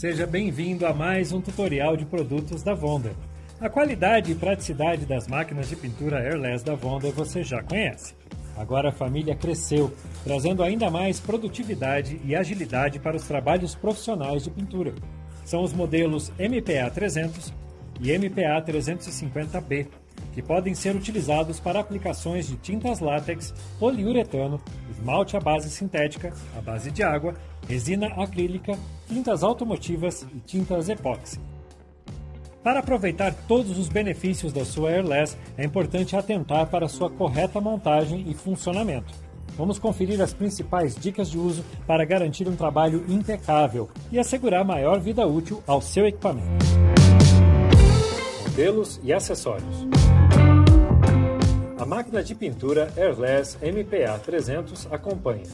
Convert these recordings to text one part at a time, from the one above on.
Seja bem-vindo a mais um tutorial de produtos da Wonder. A qualidade e praticidade das máquinas de pintura airless da Wonder você já conhece. Agora a família cresceu, trazendo ainda mais produtividade e agilidade para os trabalhos profissionais de pintura. São os modelos MPA 300 e MPA 350B, que podem ser utilizados para aplicações de tintas látex, poliuretano, esmalte à base sintética, à base de água, resina acrílica, tintas automotivas e tintas epóxi. Para aproveitar todos os benefícios da sua airless, é importante atentar para sua correta montagem e funcionamento. Vamos conferir as principais dicas de uso para garantir um trabalho impecável e assegurar maior vida útil ao seu equipamento. Modelos e acessórios. A máquina de pintura Airless MPA 300 acompanha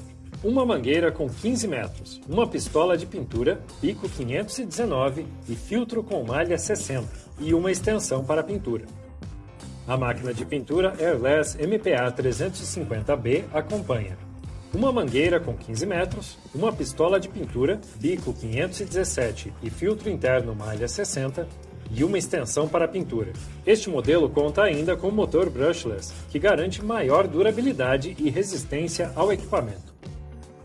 uma mangueira com 15 metros, uma pistola de pintura, bico 519 e filtro com malha 60 e uma extensão para pintura. A máquina de pintura Airless MPA 350B acompanha uma mangueira com 15 metros, uma pistola de pintura, bico 517 e filtro interno malha 60 e uma extensão para pintura. Este modelo conta ainda com motor brushless, que garante maior durabilidade e resistência ao equipamento.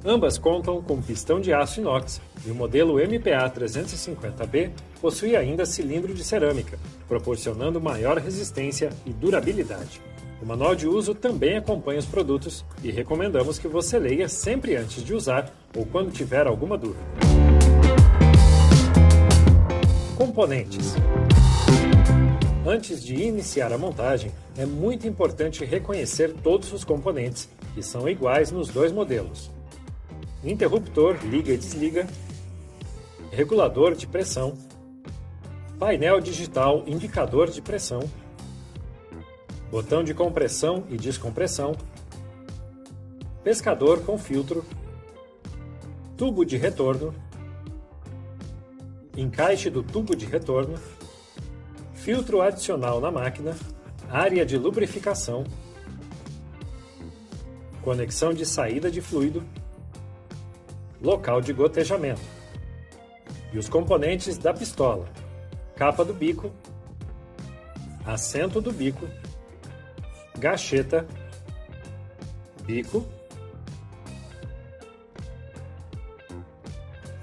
Ambas contam com pistão de aço inox e o modelo MPA 350B possui ainda cilindro de cerâmica, proporcionando maior resistência e durabilidade. O manual de uso também acompanha os produtos e recomendamos que você leia sempre antes de usar ou quando tiver alguma dúvida. Componentes. Antes de iniciar a montagem, é muito importante reconhecer todos os componentes, que são iguais nos dois modelos. Interruptor liga e desliga, regulador de pressão, painel digital indicador de pressão, botão de compressão e descompressão, pescador com filtro, tubo de retorno, encaixe do tubo de retorno, filtro adicional na máquina, área de lubrificação, conexão de saída de fluido, local de gotejamento e os componentes da pistola, capa do bico, assento do bico, gacheta, bico,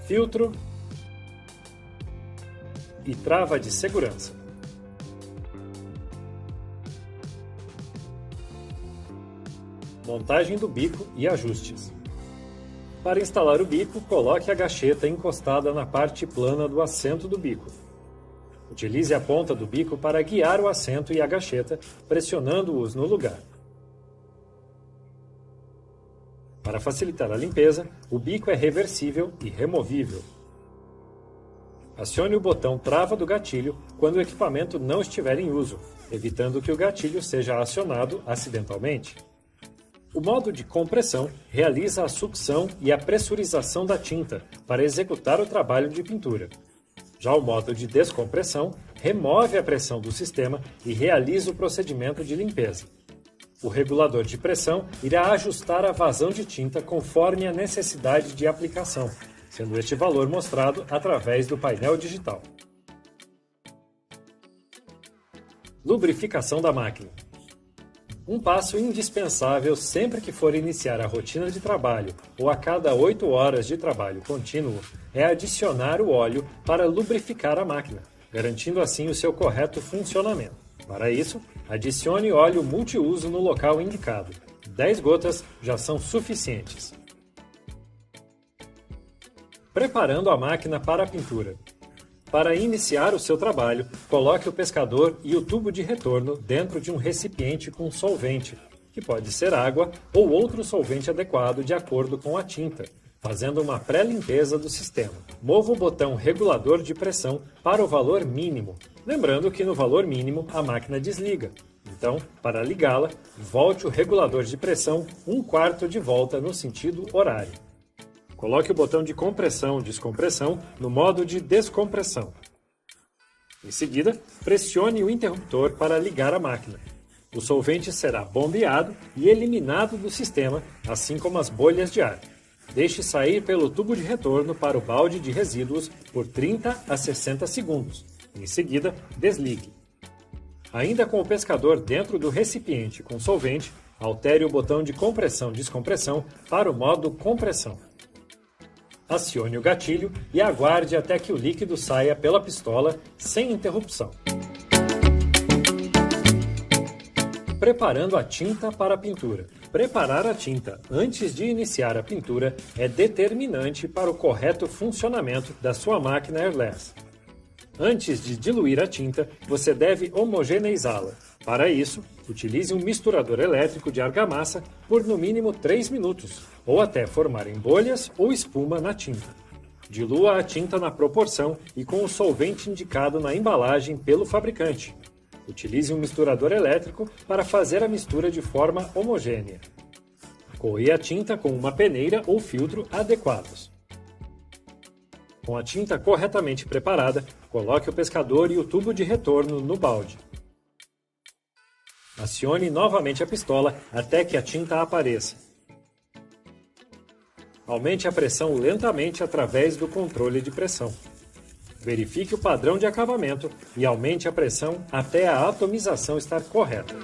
filtro e trava de segurança. Montagem do bico e ajustes. Para instalar o bico, coloque a gacheta encostada na parte plana do assento do bico. Utilize a ponta do bico para guiar o assento e a gacheta, pressionando-os no lugar. Para facilitar a limpeza, o bico é reversível e removível. Acione o botão trava do gatilho quando o equipamento não estiver em uso, evitando que o gatilho seja acionado acidentalmente. O modo de compressão realiza a sucção e a pressurização da tinta para executar o trabalho de pintura. Já o modo de descompressão remove a pressão do sistema e realiza o procedimento de limpeza. O regulador de pressão irá ajustar a vazão de tinta conforme a necessidade de aplicação, sendo este valor mostrado através do painel digital. Lubrificação da máquina. Um passo indispensável sempre que for iniciar a rotina de trabalho ou a cada 8 horas de trabalho contínuo é adicionar o óleo para lubrificar a máquina, garantindo assim o seu correto funcionamento. Para isso, adicione óleo multiuso no local indicado. 10 gotas já são suficientes. Preparando a máquina para a pintura. Para iniciar o seu trabalho, coloque o pescador e o tubo de retorno dentro de um recipiente com solvente, que pode ser água ou outro solvente adequado de acordo com a tinta, fazendo uma pré-limpeza do sistema. Mova o botão regulador de pressão para o valor mínimo, lembrando que no valor mínimo a máquina desliga. Então, para ligá-la, volte o regulador de pressão 1/4 de volta no sentido horário. Coloque o botão de compressão e descompressão no modo de descompressão. Em seguida, pressione o interruptor para ligar a máquina. O solvente será bombeado e eliminado do sistema, assim como as bolhas de ar. deixe sair pelo tubo de retorno para o balde de resíduos por 30 a 60 segundos. Em seguida, desligue. Ainda com o pescador dentro do recipiente com solvente, altere o botão de compressão-descompressão para o modo compressão. Acione o gatilho e aguarde até que o líquido saia pela pistola sem interrupção. Preparando a tinta para a pintura. Preparar a tinta antes de iniciar a pintura é determinante para o correto funcionamento da sua máquina airless. Antes de diluir a tinta, você deve homogeneizá-la. Para isso, utilize um misturador elétrico de argamassa por no mínimo 3 minutos, ou até formarem bolhas ou espuma na tinta. Dilua a tinta na proporção e com o solvente indicado na embalagem pelo fabricante. Utilize um misturador elétrico para fazer a mistura de forma homogênea. Coe a tinta com uma peneira ou filtro adequados. Com a tinta corretamente preparada, coloque o pescador e o tubo de retorno no balde. Acione novamente a pistola até que a tinta apareça. Aumente a pressão lentamente através do controle de pressão. Verifique o padrão de acabamento e aumente a pressão até a atomização estar correta.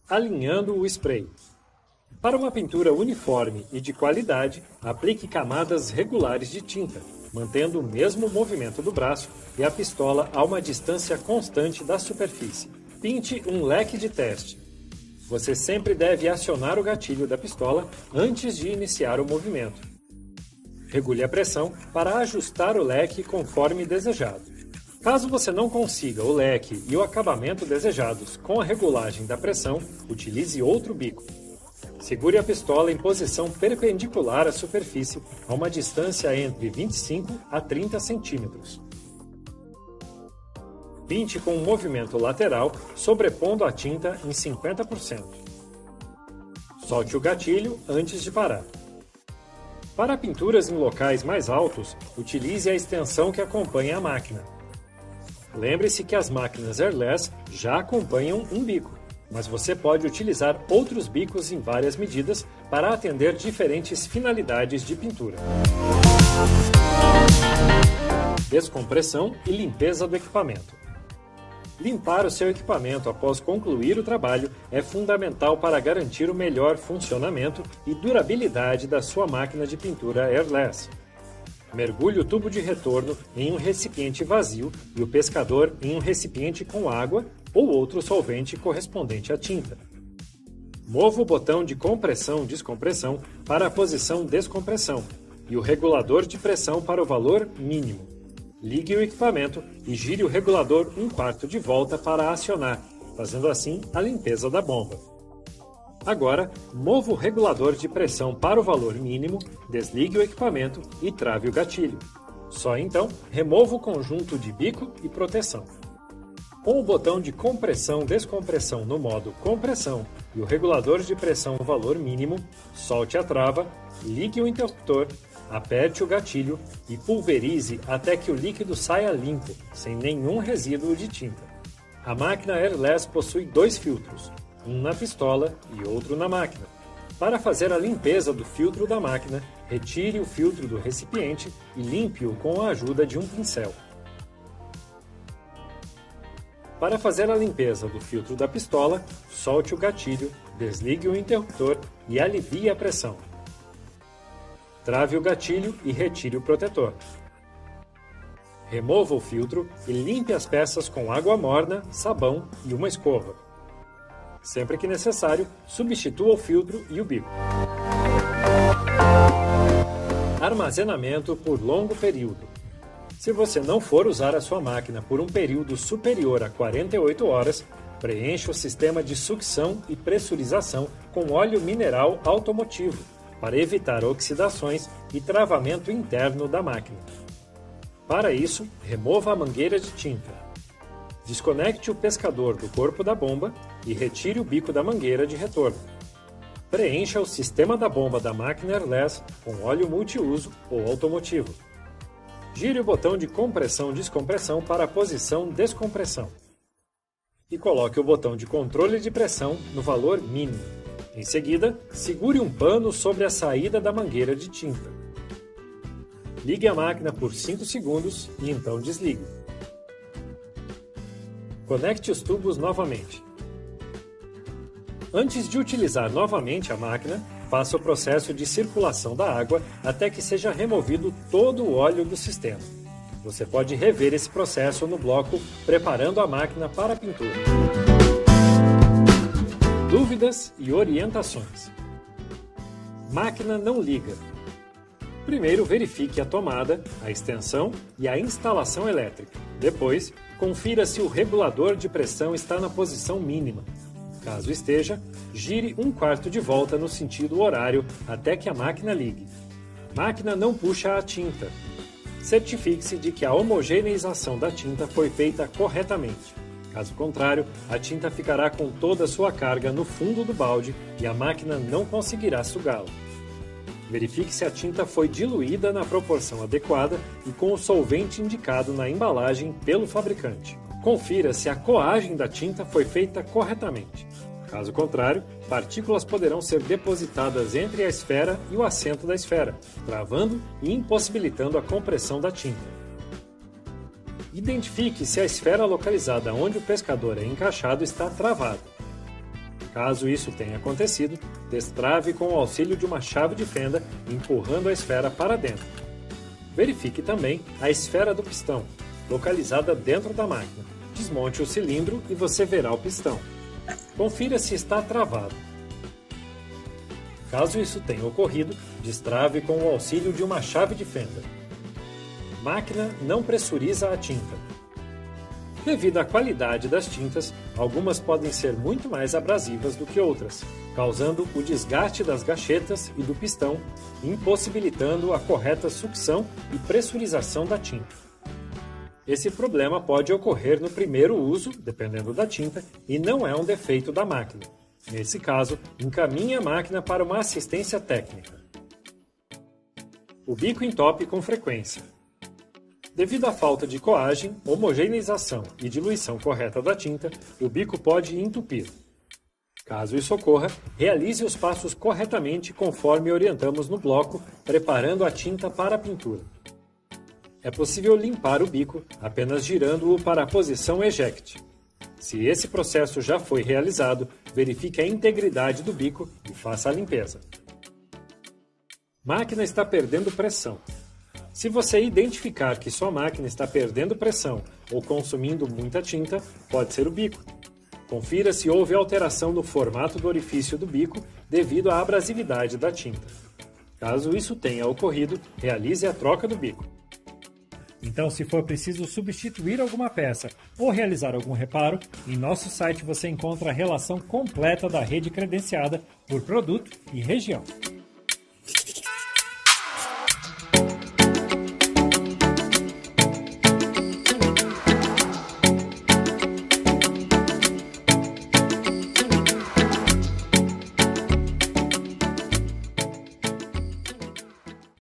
Alinhando o spray. Para uma pintura uniforme e de qualidade, aplique camadas regulares de tinta, mantendo o mesmo movimento do braço e a pistola a uma distância constante da superfície. Pinte um leque de teste. Você sempre deve acionar o gatilho da pistola antes de iniciar o movimento. Regule a pressão para ajustar o leque conforme desejado. Caso você não consiga o leque e o acabamento desejados com a regulagem da pressão, utilize outro bico. Segure a pistola em posição perpendicular à superfície a uma distância entre 25 a 30 centímetros. Pinte com um movimento lateral, sobrepondo a tinta em 50%. Solte o gatilho antes de parar. Para pinturas em locais mais altos, utilize a extensão que acompanha a máquina. Lembre-se que as máquinas airless já acompanham um bico, mas você pode utilizar outros bicos em várias medidas para atender diferentes finalidades de pintura. Descompressão e limpeza do equipamento. Limpar o seu equipamento após concluir o trabalho é fundamental para garantir o melhor funcionamento e durabilidade da sua máquina de pintura airless. Mergulhe o tubo de retorno em um recipiente vazio e o pescador em um recipiente com água ou outro solvente correspondente à tinta. Mova o botão de compressão-descompressão para a posição descompressão e o regulador de pressão para o valor mínimo. Ligue o equipamento e gire o regulador 1/4 de volta para acionar, fazendo assim a limpeza da bomba. Agora, mova o regulador de pressão para o valor mínimo, desligue o equipamento e trave o gatilho. Só então, remova o conjunto de bico e proteção. Com o botão de compressão-descompressão no modo compressão e o regulador de pressão valor mínimo, solte a trava, ligue o interruptor, aperte o gatilho e pulverize até que o líquido saia limpo, sem nenhum resíduo de tinta. A máquina airless possui 2 filtros, um na pistola e outro na máquina. Para fazer a limpeza do filtro da máquina, retire o filtro do recipiente e limpe-o com a ajuda de um pincel. Para fazer a limpeza do filtro da pistola, solte o gatilho, desligue o interruptor e alivie a pressão. Trave o gatilho e retire o protetor. Remova o filtro e limpe as peças com água morna, sabão e uma escova. Sempre que necessário, substitua o filtro e o bico. Armazenamento por longo período. Se você não for usar a sua máquina por um período superior a 48 horas, preencha o sistema de sucção e pressurização com óleo mineral automotivo, para evitar oxidações e travamento interno da máquina. Para isso, remova a mangueira de tinta. Desconecte o pescador do corpo da bomba e retire o bico da mangueira de retorno. Preencha o sistema da bomba da máquina airless com óleo multiuso ou automotivo. Gire o botão de compressão-descompressão para a posição descompressão. E coloque o botão de controle de pressão no valor mínimo. Em seguida, segure um pano sobre a saída da mangueira de tinta. Ligue a máquina por 5 segundos e então desligue. Conecte os tubos novamente. Antes de utilizar novamente a máquina, faça o processo de circulação da água até que seja removido todo o óleo do sistema. Você pode rever esse processo no bloco preparando a máquina para a pintura. Dúvidas e orientações. Máquina não liga. Primeiro, verifique a tomada, a extensão e a instalação elétrica. Depois, confira se o regulador de pressão está na posição mínima. Caso esteja, gire 1/4 de volta no sentido horário até que a máquina ligue. Máquina não puxa a tinta. Certifique-se de que a homogeneização da tinta foi feita corretamente. Caso contrário, a tinta ficará com toda a sua carga no fundo do balde e a máquina não conseguirá sugá-la. Verifique se a tinta foi diluída na proporção adequada e com o solvente indicado na embalagem pelo fabricante. Confira se a coagem da tinta foi feita corretamente. Caso contrário, partículas poderão ser depositadas entre a esfera e o assento da esfera, travando e impossibilitando a compressão da tinta. Identifique se a esfera localizada onde o pescador é encaixado está travada. Caso isso tenha acontecido, destrave com o auxílio de uma chave de fenda, empurrando a esfera para dentro. Verifique também a esfera do pistão, localizada dentro da máquina. Desmonte o cilindro e você verá o pistão. Confira se está travado. Caso isso tenha ocorrido, destrave com o auxílio de uma chave de fenda. Máquina não pressuriza a tinta. Devido à qualidade das tintas, algumas podem ser muito mais abrasivas do que outras, causando o desgaste das gachetas e do pistão, impossibilitando a correta sucção e pressurização da tinta. Esse problema pode ocorrer no primeiro uso, dependendo da tinta, e não é um defeito da máquina. Nesse caso, encaminhe a máquina para uma assistência técnica. O bico entope com frequência. Devido à falta de coagem, homogeneização e diluição correta da tinta, o bico pode entupir. Caso isso ocorra, realize os passos corretamente conforme orientamos no bloco, preparando a tinta para a pintura. É possível limpar o bico apenas girando-o para a posição eject. Se esse processo já foi realizado, verifique a integridade do bico e faça a limpeza. Máquina está perdendo pressão. Se você identificar que sua máquina está perdendo pressão ou consumindo muita tinta, pode ser o bico. Confira se houve alteração no formato do orifício do bico devido à abrasividade da tinta. Caso isso tenha ocorrido, realize a troca do bico. Então, se for preciso substituir alguma peça ou realizar algum reparo, em nosso site você encontra a relação completa da rede credenciada por produto e região.